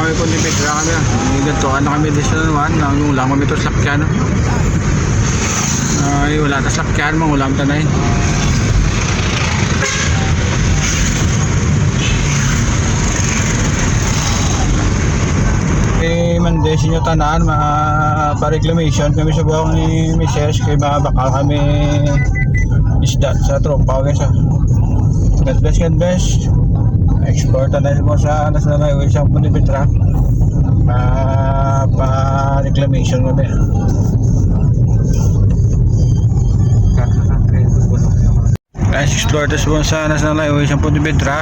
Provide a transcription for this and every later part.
kami kung dipitra kami. Gantuan na kami Edition 1. Nung lang kami ito sakyan. Ay, wala na sakyan. Mangulam tanay. Mandesin nyo tanan, pa-reclamation kami sa buong ni Mrs. Kaya bakal kami isda sa tropa guys. God bless. Export na mo sa nasa na may isang punibitra pa-reclamation kami. Guys, explore tas buong sa nasa na may isang punibitra.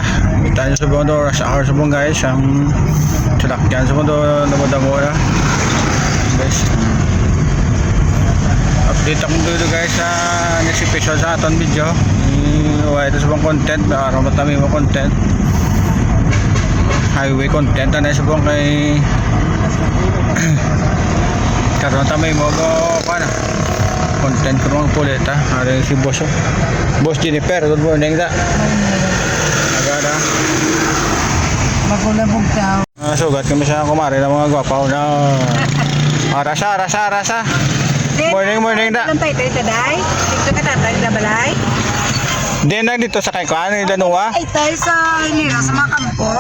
Tayo sa buong do, rush hour sa buong guys. Ang salakyan sa buong do, damo na. Guys, update ako dito guys sa next episode sa aton video. Ito sa buong content, para matami mo content. Highway content na sa buong kay karon tamay mo ko na content ko mga pulita ari si boss. Boss Jennifer, good morning da. Agada magulabog daw. Sugat kami sa kumare ng mga gwapaw na rasa. Morning da. Tantay tayo taday. Dito ka tatay na balay. Din na dito sa kay kuan ni Danuwa. Ay tayo sa nila sa mga kampo.